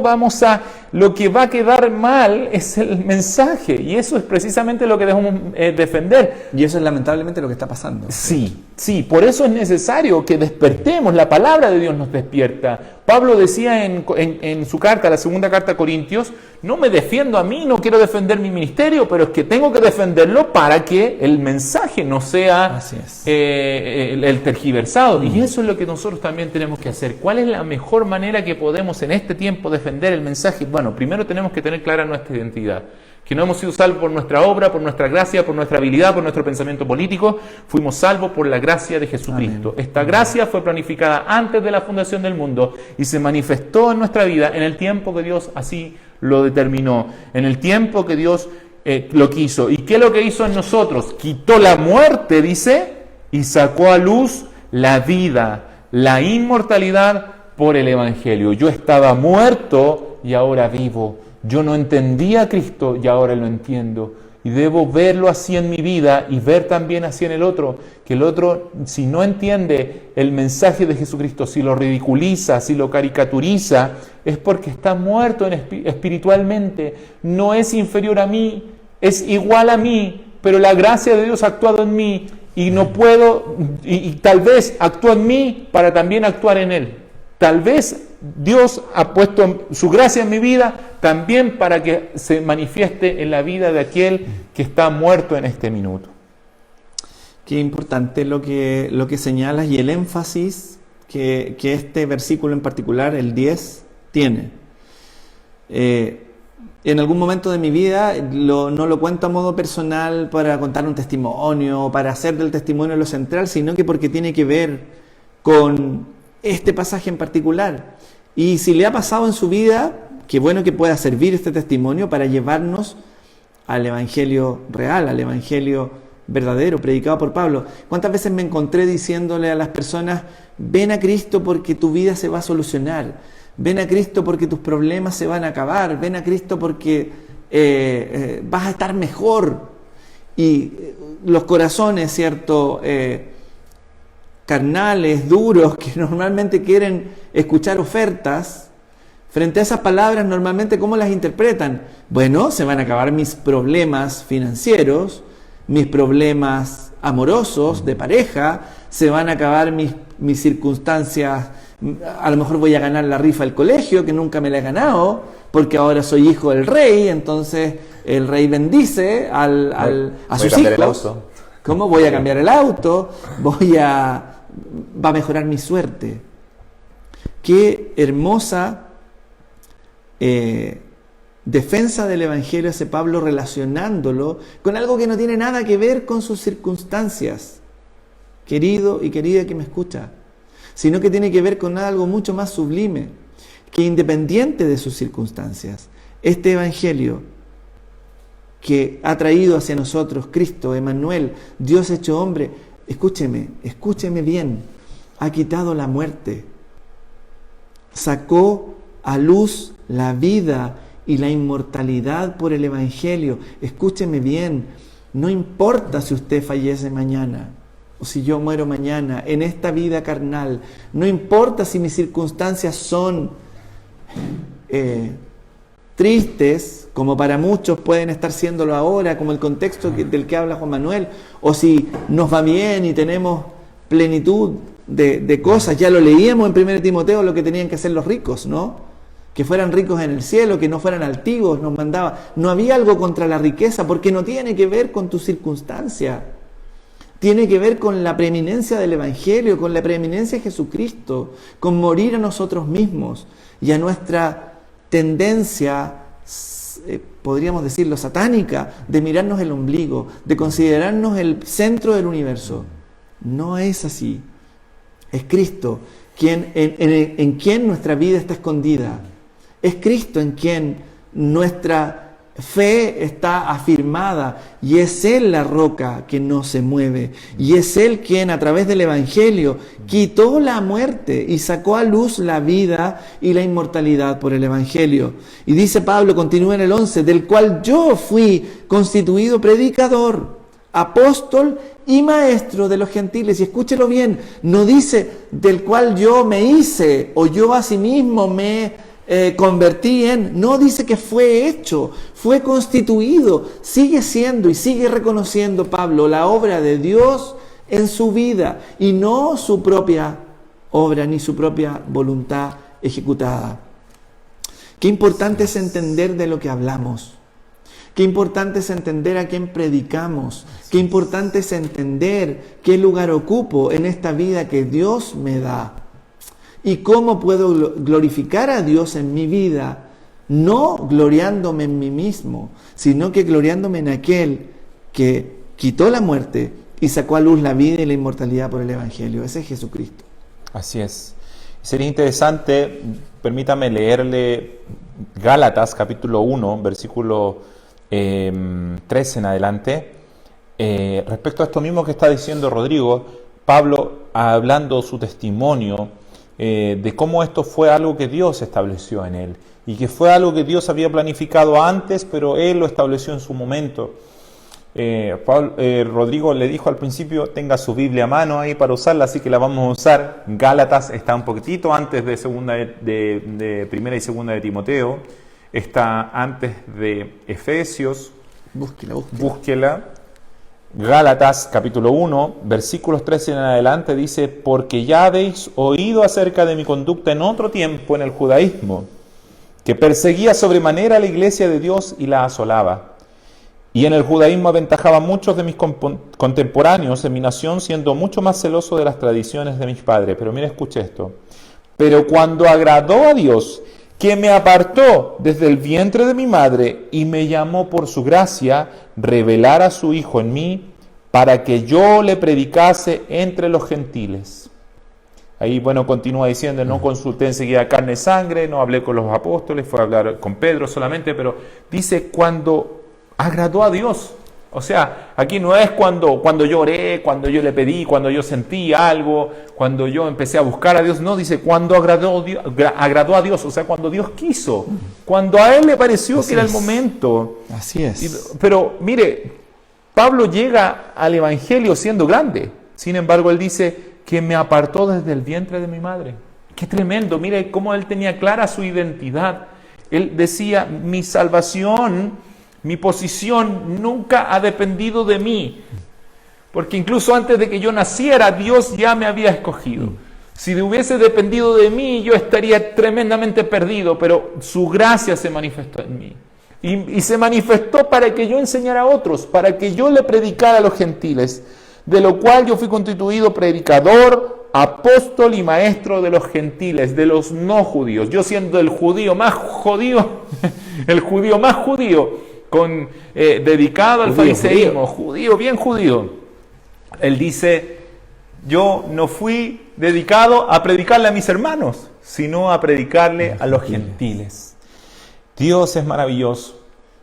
lo que va a quedar mal es el mensaje, y eso es precisamente lo que debemos defender. Y eso es lamentablemente lo que está pasando. Sí, por eso es necesario que despertemos, la palabra de Dios nos despierta. Pablo decía en su carta, la segunda carta a Corintios, no me defiendo a mí, no quiero defender mi ministerio, pero es que tengo que defenderlo para que el mensaje no sea el tergiversado. Y eso es lo que nosotros también tenemos que hacer. ¿Cuál es la mejor manera que podemos en este tiempo defender el mensaje? Bueno, primero tenemos que tener clara nuestra identidad. Que no hemos sido salvos por nuestra obra, por nuestra gracia, por nuestra habilidad, por nuestro pensamiento político. Fuimos salvos por la gracia de Jesucristo. Amén. Esta gracia fue planificada antes de la fundación del mundo y se manifestó en nuestra vida en el tiempo que Dios así lo determinó, en el tiempo que Dios lo quiso. ¿Y qué es lo que hizo en nosotros? Quitó la muerte, dice, y sacó a luz la vida, la inmortalidad por el Evangelio. Yo estaba muerto y ahora vivo. Yo no entendía a Cristo y ahora lo entiendo. Y debo verlo así en mi vida y ver también así en el otro. Que el otro, si no entiende el mensaje de Jesucristo, si lo ridiculiza, si lo caricaturiza, es porque está muerto espiritualmente. No es inferior a mí, es igual a mí, pero la gracia de Dios ha actuado en mí y no puedo, y tal vez actúa en mí para también actuar en Él. Tal vez Dios ha puesto su gracia en mi vida también para que se manifieste en la vida de aquel que está muerto en este minuto. Qué importante lo que señalas y el énfasis que este versículo en particular, el 10, tiene. En algún momento de mi vida no lo cuento a modo personal para contar un testimonio o para hacer del testimonio lo central, sino que porque tiene que ver con este pasaje en particular. Y si le ha pasado en su vida, qué bueno que pueda servir este testimonio para llevarnos al Evangelio real, al Evangelio verdadero, predicado por Pablo. ¿Cuántas veces me encontré diciéndole a las personas, ven a Cristo porque tu vida se va a solucionar, ven a Cristo porque tus problemas se van a acabar, ven a Cristo porque vas a estar mejor? Y los corazones, ¿cierto?, carnales, duros, que normalmente quieren escuchar ofertas, frente a esas palabras normalmente ¿cómo las interpretan? Bueno, se van a acabar mis problemas financieros, mis problemas amorosos, de pareja, se van a acabar mis circunstancias, a lo mejor voy a ganar la rifa del colegio, que nunca me la he ganado, porque ahora soy hijo del rey, entonces el rey bendice a sus hijos. ¿Cómo voy a cambiar el auto? Va a mejorar mi suerte. Qué hermosa defensa del Evangelio hace Pablo relacionándolo con algo que no tiene nada que ver con sus circunstancias, querido y querida que me escucha, sino que tiene que ver con algo mucho más sublime, que independiente de sus circunstancias, este Evangelio que ha traído hacia nosotros Cristo, Emmanuel, Dios hecho hombre, escúcheme bien, ha quitado la muerte, sacó a luz la vida y la inmortalidad por el Evangelio. Escúcheme bien, no importa si usted fallece mañana o si yo muero mañana en esta vida carnal, no importa si mis circunstancias son tristes, como para muchos pueden estar siéndolo ahora, como el contexto del que habla Juan Manuel, o si nos va bien y tenemos plenitud de cosas. Ya lo leíamos en 1 Timoteo, lo que tenían que hacer los ricos, ¿no? que fueran ricos en el cielo, que no fueran altivos, nos mandaba. No había algo contra la riqueza, porque no tiene que ver con tu circunstancia. Tiene que ver con la preeminencia del Evangelio, con la preeminencia de Jesucristo, con morir a nosotros mismos y a nuestra tendencia, podríamos decirlo, satánica, de mirarnos el ombligo, de considerarnos el centro del universo. No es así. Es Cristo en quien nuestra vida está escondida. Es Cristo en quien nuestra fe está afirmada, y es Él la roca que no se mueve, y es Él quien a través del Evangelio quitó la muerte y sacó a luz la vida y la inmortalidad por el Evangelio. Y dice Pablo, continúa en el 11, del cual yo fui constituido predicador, apóstol y maestro de los gentiles. Y escúchelo bien, no dice del cual yo me hice o yo a sí mismo me convertí en, no, dice que fue hecho, fue constituido, sigue siendo y sigue reconociendo Pablo la obra de Dios en su vida y no su propia obra ni su propia voluntad ejecutada. Qué importante es entender de lo que hablamos. Qué importante es entender a quién predicamos. Qué importante es entender qué lugar ocupo en esta vida que Dios me da. Y cómo puedo glorificar a Dios en mi vida, no gloriándome en mí mismo, sino que gloriándome en aquel que quitó la muerte y sacó a luz la vida y la inmortalidad por el Evangelio. Ese es Jesucristo. Así es. Sería interesante, permítame leerle Gálatas capítulo 1, versículo 13 en adelante, respecto a esto mismo que está diciendo Rodrigo. Pablo, hablando su testimonio, de cómo esto fue algo que Dios estableció en él, y que fue algo que Dios había planificado antes, pero Él lo estableció en su momento. Rodrigo le dijo al principio, tenga su Biblia a mano ahí para usarla, así que la vamos a usar. Gálatas está un poquitito antes de primera y segunda de Timoteo, está antes de Efesios. Búsquela. Gálatas capítulo 1, versículos 13 en adelante dice, porque ya habéis oído acerca de mi conducta en otro tiempo en el judaísmo, que perseguía sobremanera a la iglesia de Dios y la asolaba. Y en el judaísmo aventajaba a muchos de mis contemporáneos en mi nación, siendo mucho más celoso de las tradiciones de mis padres. Pero mira, escuche esto. Pero cuando agradó a Dios, que me apartó desde el vientre de mi madre y me llamó por su gracia, revelar a su Hijo en mí, para que yo le predicase entre los gentiles. Ahí, bueno, continúa diciendo, no consulté enseguida carne y sangre, no hablé con los apóstoles, fue a hablar con Pedro solamente, pero dice cuando agradó a Dios. O sea, aquí no es cuando yo oré, cuando yo le pedí, cuando yo sentí algo, cuando yo empecé a buscar a Dios. No, dice cuando agradó a Dios, o sea, cuando Dios quiso, cuando a Él le pareció que era el momento. Así es. Pero mire, Pablo llega al Evangelio siendo grande. Sin embargo, él dice que me apartó desde el vientre de mi madre. Qué tremendo, mire cómo él tenía clara su identidad. Él decía, mi salvación, mi posición nunca ha dependido de mí, porque incluso antes de que yo naciera, Dios ya me había escogido. Si hubiese dependido de mí, yo estaría tremendamente perdido, pero su gracia se manifestó en mí. Y se manifestó para que yo enseñara a otros, para que yo le predicara a los gentiles, de lo cual yo fui constituido predicador, apóstol y maestro de los gentiles, de los no judíos. Yo siendo el judío más judío, dedicado al fariseísmo, judío, bien judío. Él dice, yo no fui dedicado a predicarle a mis hermanos, sino a predicarle a los gentiles. Dios es maravilloso,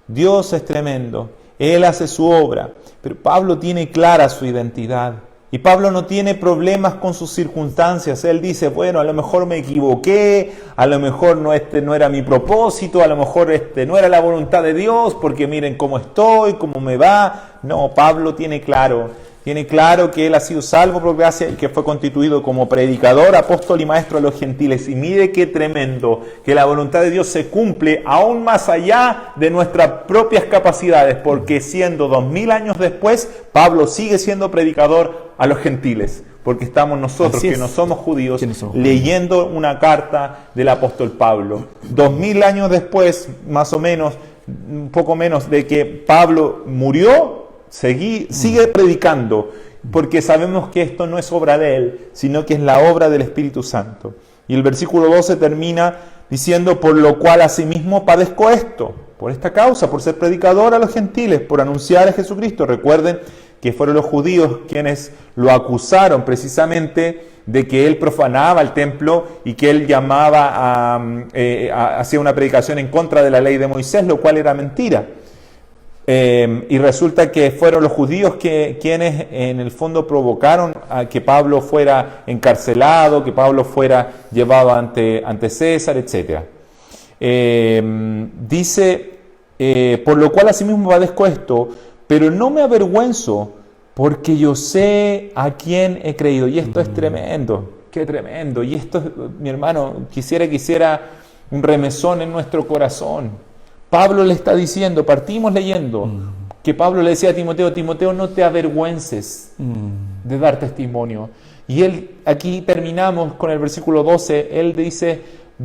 Dios es tremendo, Él hace su obra, pero Pablo tiene clara su identidad. Y Pablo no tiene problemas con sus circunstancias. Él dice, bueno, a lo mejor me equivoqué, a lo mejor no era mi propósito, a lo mejor no era la voluntad de Dios, porque miren cómo estoy, cómo me va. No, Pablo tiene claro, tiene claro que él ha sido salvo por gracia y que fue constituido como predicador, apóstol y maestro de los gentiles. Y mire qué tremendo, que la voluntad de Dios se cumple aún más allá de nuestras propias capacidades, porque siendo 2000 años después, Pablo sigue siendo predicador a los gentiles, porque estamos nosotros, que no somos judíos, leyendo una carta del apóstol Pablo. 2000 años después, más o menos, un poco menos de que Pablo murió, sigue predicando, porque sabemos que esto no es obra de él, sino que es la obra del Espíritu Santo. Y el versículo 12 termina diciendo: por lo cual asimismo padezco esto, por esta causa, por ser predicador a los gentiles, por anunciar a Jesucristo. Recuerden que fueron los judíos quienes lo acusaron precisamente de que él profanaba el templo y que él hacía una predicación en contra de la ley de Moisés, lo cual era mentira. Y resulta que fueron los judíos quienes en el fondo provocaron a que Pablo fuera encarcelado, que Pablo fuera llevado ante César, etc. Dice, por lo cual asimismo padezco esto, pero no me avergüenzo, porque yo sé a quién he creído. Y esto es tremendo, qué tremendo. Y esto, mi hermano, quisiera un remesón en nuestro corazón. Pablo le está diciendo, partimos leyendo, que Pablo le decía a Timoteo: Timoteo, no te avergüences de dar testimonio. Y él, aquí terminamos con el versículo 12, él dice: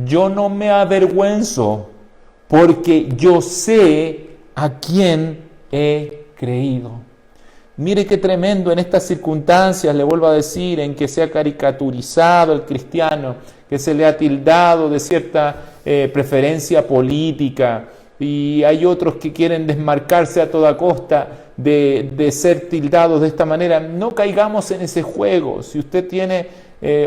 yo no me avergüenzo, porque yo sé a quién he creído. Mire qué tremendo en estas circunstancias, le vuelvo a decir, en que se ha caricaturizado el cristiano, que se le ha tildado de cierta preferencia política, y hay otros que quieren desmarcarse a toda costa de ser tildados de esta manera. No caigamos en ese juego. Si usted tiene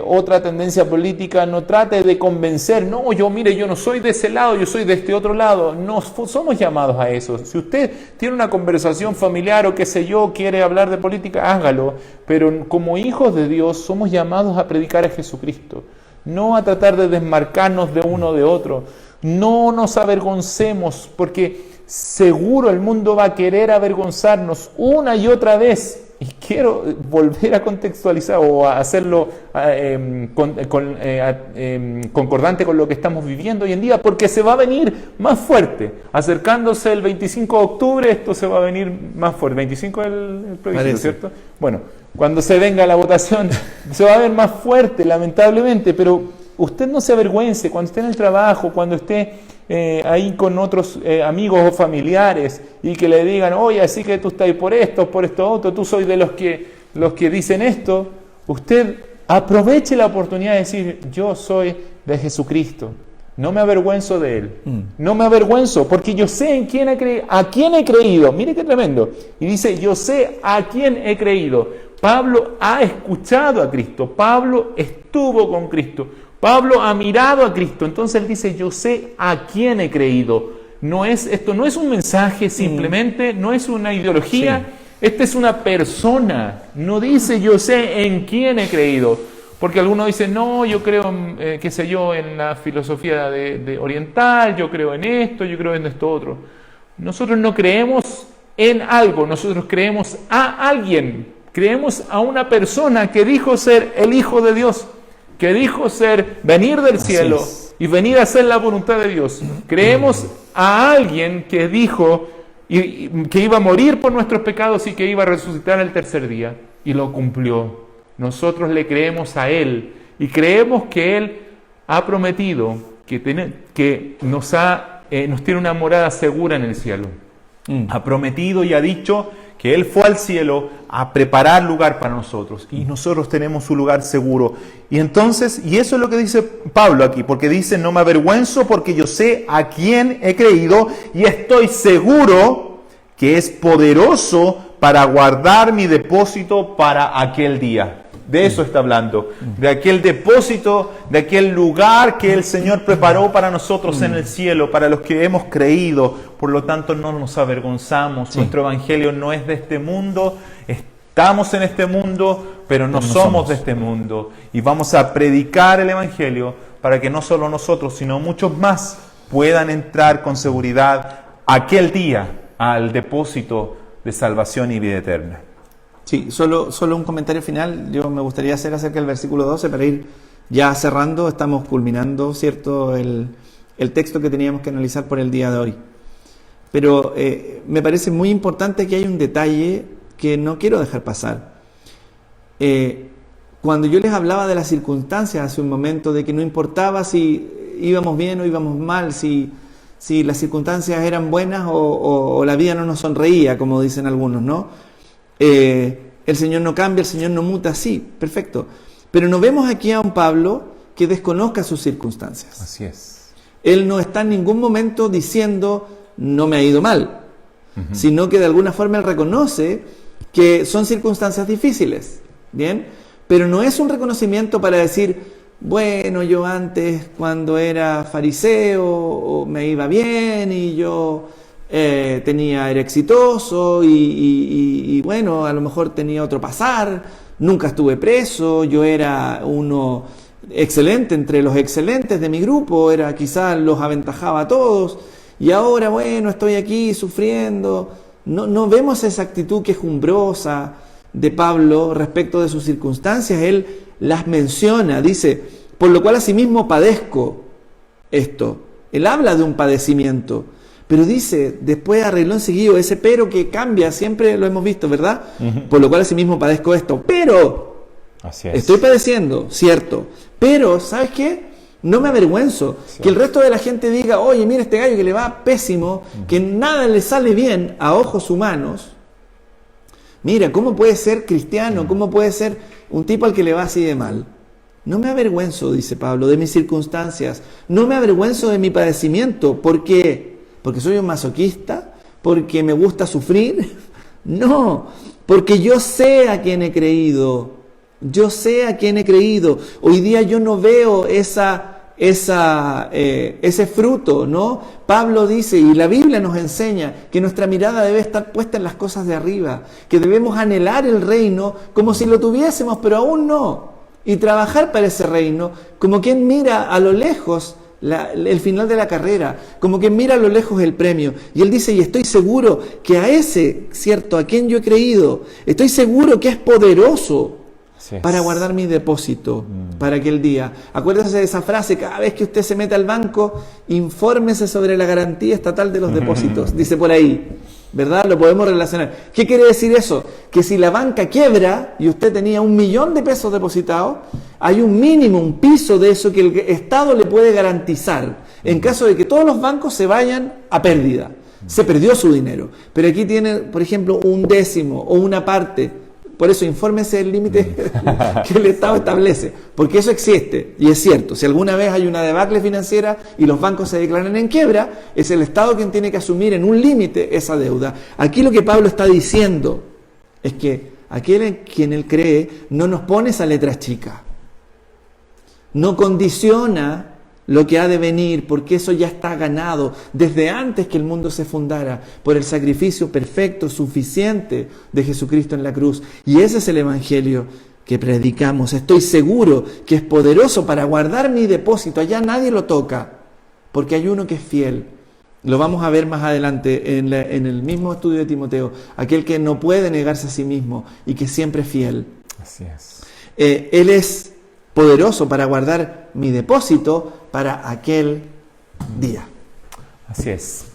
otra tendencia política, no trate de convencer: no, yo no soy de ese lado, yo soy de este otro lado. No somos llamados a eso. Si usted tiene una conversación familiar o qué sé yo, quiere hablar de política, hágalo. Pero como hijos de Dios somos llamados a predicar a Jesucristo, no a tratar de desmarcarnos de uno o de otro. No nos avergoncemos, porque seguro el mundo va a querer avergonzarnos una y otra vez. Y quiero volver a contextualizar o a hacerlo concordante con lo que estamos viviendo hoy en día, porque se va a venir más fuerte. Acercándose el 25 de octubre, esto se va a venir más fuerte. 25 es el plebiscito, ¿cierto? Bueno, cuando se venga la votación, se va a ver más fuerte, lamentablemente, pero usted no se avergüence cuando esté en el trabajo, cuando esté ahí con otros amigos o familiares y que le digan: oye, así que tú estás por esto otro, tú soy de los que dicen esto. Usted aproveche la oportunidad de decir: yo soy de Jesucristo, no me avergüenzo de Él, no me avergüenzo, porque yo sé a quién he creído. Mire qué tremendo. Y dice: yo sé a quién he creído. Pablo ha escuchado a Cristo, Pablo estuvo con Cristo, Pablo ha mirado a Cristo. Entonces él dice: yo sé a quién he creído. Esto no es un mensaje simplemente, no es una ideología, esta es una persona. No dice: yo sé en quién he creído. Porque algunos dicen: no, yo creo, en la filosofía de oriental, yo creo en esto, yo creo en esto otro. Nosotros no creemos en algo, nosotros creemos a alguien. Creemos a una persona que dijo ser el Hijo de Dios, que dijo venir del cielo y venir a hacer la voluntad de Dios. Creemos a alguien que dijo que iba a morir por nuestros pecados y que iba a resucitar el tercer día, y lo cumplió. Nosotros le creemos a Él y creemos que Él ha prometido que nos tiene una morada segura en el cielo. Ha prometido y ha dicho que Él fue al cielo a preparar lugar para nosotros, y nosotros tenemos un lugar seguro. Y entonces, y eso es lo que dice Pablo aquí, porque dice: no me avergüenzo, porque yo sé a quién he creído y estoy seguro que es poderoso para guardar mi depósito para aquel día. De eso está hablando, de aquel depósito, de aquel lugar que el Señor preparó para nosotros en el cielo, para los que hemos creído. Por lo tanto, no nos avergonzamos. Nuestro evangelio no es de este mundo, estamos en este mundo, pero no somos de este mundo. Y vamos a predicar el evangelio para que no solo nosotros, sino muchos más puedan entrar con seguridad aquel día al depósito de salvación y vida eterna. Sí, solo un comentario final. Yo me gustaría hacer acerca del versículo 12 para ir ya cerrando. Estamos culminando, ¿cierto?, el texto que teníamos que analizar por el día de hoy. Pero me parece muy importante que hay un detalle que no quiero dejar pasar. Cuando yo les hablaba de las circunstancias hace un momento, de que no importaba si íbamos bien o íbamos mal, si las circunstancias eran buenas o la vida no nos sonreía, como dicen algunos, ¿no? El Señor no cambia, el Señor no muta, sí, perfecto. Pero no vemos aquí a un Pablo que desconozca sus circunstancias. Así es. Él no está en ningún momento diciendo, no me ha ido mal, sino que de alguna forma él reconoce que son circunstancias difíciles, ¿bien? Pero no es un reconocimiento para decir, bueno, yo antes cuando era fariseo me iba bien y yo era exitoso y bueno, a lo mejor tenía otro pasar, nunca estuve preso, yo era uno excelente entre los excelentes de mi grupo, quizás los aventajaba a todos y ahora, bueno, estoy aquí sufriendo. No vemos esa actitud quejumbrosa de Pablo respecto de sus circunstancias. Él las menciona, dice, por lo cual asimismo padezco esto. Él habla de un padecimiento, pero dice, después arregló enseguida ese pero que cambia, siempre lo hemos visto, ¿verdad? Por lo cual asimismo padezco esto, pero Así es. estoy padeciendo, cierto, pero ¿sabes qué? No me avergüenzo. Sí. Que el resto de la gente diga, oye, mira este gallo que le va pésimo, que nada le sale bien a ojos humanos. Mira, ¿cómo puede ser cristiano? ¿Cómo puede ser un tipo al que le va así de mal? No me avergüenzo, dice Pablo, de mis circunstancias. No me avergüenzo de mi padecimiento. ¿Por qué? ¿Porque soy un masoquista? ¿Porque me gusta sufrir? No, porque yo sé a quién he creído. Yo sé a quién he creído. Hoy día yo no veo ese fruto, ¿no? Pablo dice, y la Biblia nos enseña, que nuestra mirada debe estar puesta en las cosas de arriba, que debemos anhelar el reino como si lo tuviésemos, pero aún no, y trabajar para ese reino como quien mira a lo lejos el final de la carrera, como quien mira a lo lejos el premio. Y él dice, y estoy seguro que a ese, cierto, a quien yo he creído, estoy seguro que es poderoso para guardar mi depósito para aquel día. Acuérdese de esa frase, cada vez que usted se mete al banco, infórmese sobre la garantía estatal de los depósitos, dice por ahí, ¿verdad? Lo podemos relacionar. ¿Qué quiere decir eso? Que si la banca quiebra y usted tenía 1 millón de pesos depositados, hay un mínimo, un piso de eso que el Estado le puede garantizar en caso de que todos los bancos se vayan a pérdida. Se perdió su dinero. Pero aquí tiene, por ejemplo, 1/10 o una parte. Por eso, infórmese del límite que el Estado establece, porque eso existe, y es cierto. Si alguna vez hay una debacle financiera y los bancos se declaran en quiebra, es el Estado quien tiene que asumir en un límite esa deuda. Aquí lo que Pablo está diciendo es que aquel en quien él cree no nos pone esa letra chica, no condiciona lo que ha de venir, porque eso ya está ganado desde antes que el mundo se fundara por el sacrificio perfecto, suficiente de Jesucristo en la cruz. Y ese es el evangelio que predicamos. Estoy seguro que es poderoso para guardar mi depósito. Allá nadie lo toca, porque hay uno que es fiel. Lo vamos a ver más adelante en el mismo estudio de Timoteo. Aquel que no puede negarse a sí mismo y que siempre es fiel. Así es. Él es poderoso para guardar mi depósito para aquel día. Así es.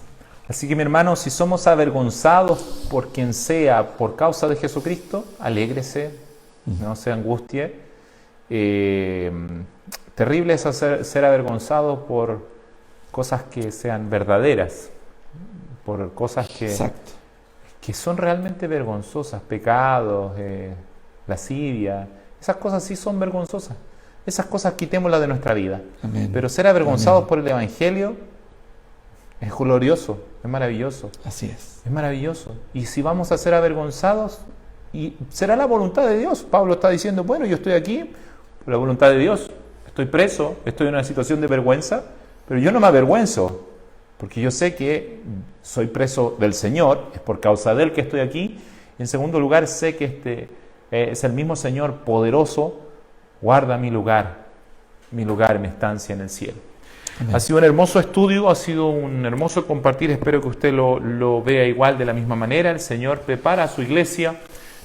Así que mi hermano, si somos avergonzados por quien sea por causa de Jesucristo, alégrese, no se angustie. Terrible es ser avergonzado por cosas que sean verdaderas, por cosas que son realmente vergonzosas, pecados, lascivia. Esas cosas sí son vergonzosas. Esas cosas quitémoslas de nuestra vida. Amén. Pero ser avergonzados por el Evangelio es glorioso, es maravilloso. Así es. Es maravilloso. Y si vamos a ser avergonzados, y será la voluntad de Dios. Pablo está diciendo, bueno, yo estoy aquí por la voluntad de Dios. Estoy preso, estoy en una situación de vergüenza, pero yo no me avergüenzo, porque yo sé que soy preso del Señor, es por causa de Él que estoy aquí. En segundo lugar, sé que es el mismo Señor poderoso, guarda mi lugar, mi estancia en el cielo. Amén. Ha sido un hermoso estudio, ha sido un hermoso compartir, espero que usted lo vea igual de la misma manera. El Señor prepara a su iglesia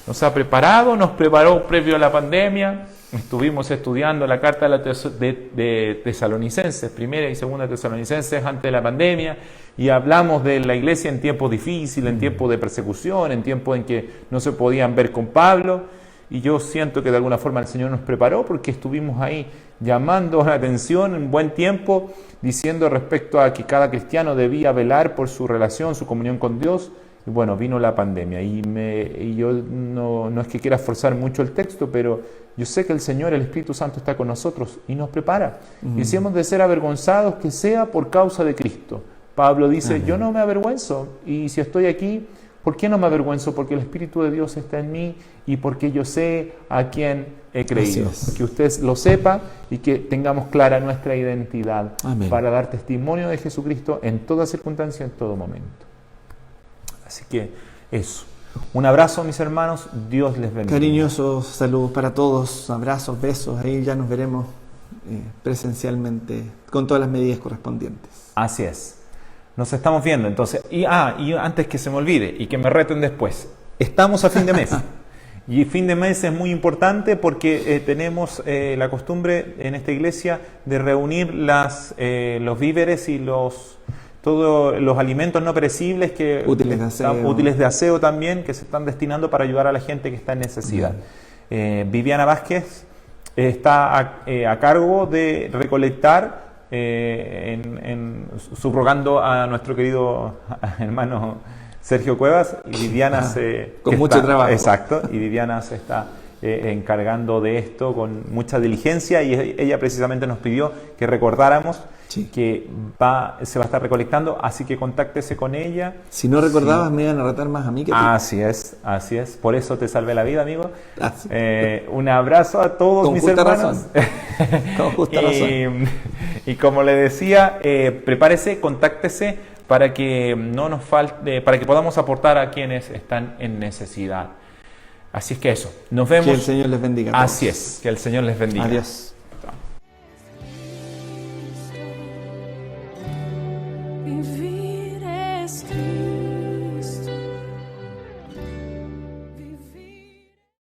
nos ha preparado, nos preparó previo a la pandemia. Estuvimos estudiando la carta de Tesalonicenses, primera y segunda Tesalonicenses antes de la pandemia, y hablamos de la iglesia en tiempos difíciles, en tiempos de persecución, en tiempos en que no se podían ver con Pablo, y yo siento que de alguna forma el Señor nos preparó porque estuvimos ahí llamando la atención en buen tiempo, diciendo respecto a que cada cristiano debía velar por su relación, su comunión con Dios. Y bueno, vino la pandemia y yo no es que quiera forzar mucho el texto, pero yo sé que el Señor, el Espíritu Santo está con nosotros y nos prepara. Y si hemos de ser avergonzados, que sea por causa de Cristo. Pablo dice, yo no me avergüenzo, y si estoy aquí, ¿por qué no me avergüenzo? Porque el Espíritu de Dios está en mí y porque yo sé a quién he creído. Que usted lo sepa y que tengamos clara nuestra identidad. Amén. Para dar testimonio de Jesucristo en toda circunstancia, en todo momento. Así que eso. Un abrazo, mis hermanos. Dios les bendiga. Cariñosos saludos para todos. Abrazos, besos. Ahí ya nos veremos presencialmente con todas las medidas correspondientes. Así es. Nos estamos viendo entonces. Y antes que se me olvide y que me reten después, estamos a fin de mes. Y fin de mes es muy importante porque tenemos la costumbre en esta iglesia de reunir los víveres y todos los alimentos no perecibles útiles de aseo también, que se están destinando para ayudar a la gente que está en necesidad. Viviana Vázquez está a cargo de recolectar, subrogando a nuestro querido hermano Sergio Cuevas, y Viviana con mucho trabajo. Exacto, y Viviana se está encargando de esto con mucha diligencia, y ella precisamente nos pidió que recordáramos que se va a estar recolectando, así que contáctese con ella. Si no recordabas, me iban a retar más a mí que a ti. Así es, por eso te salvé la vida, amigo. Un abrazo a todos mis hermanos. Con justa razón. Y como le decía, prepárese, contáctese para que no nos falte, para que podamos aportar a quienes están en necesidad. Así es que eso, nos vemos. Que el Señor les bendiga. Así es, que el Señor les bendiga. Adiós.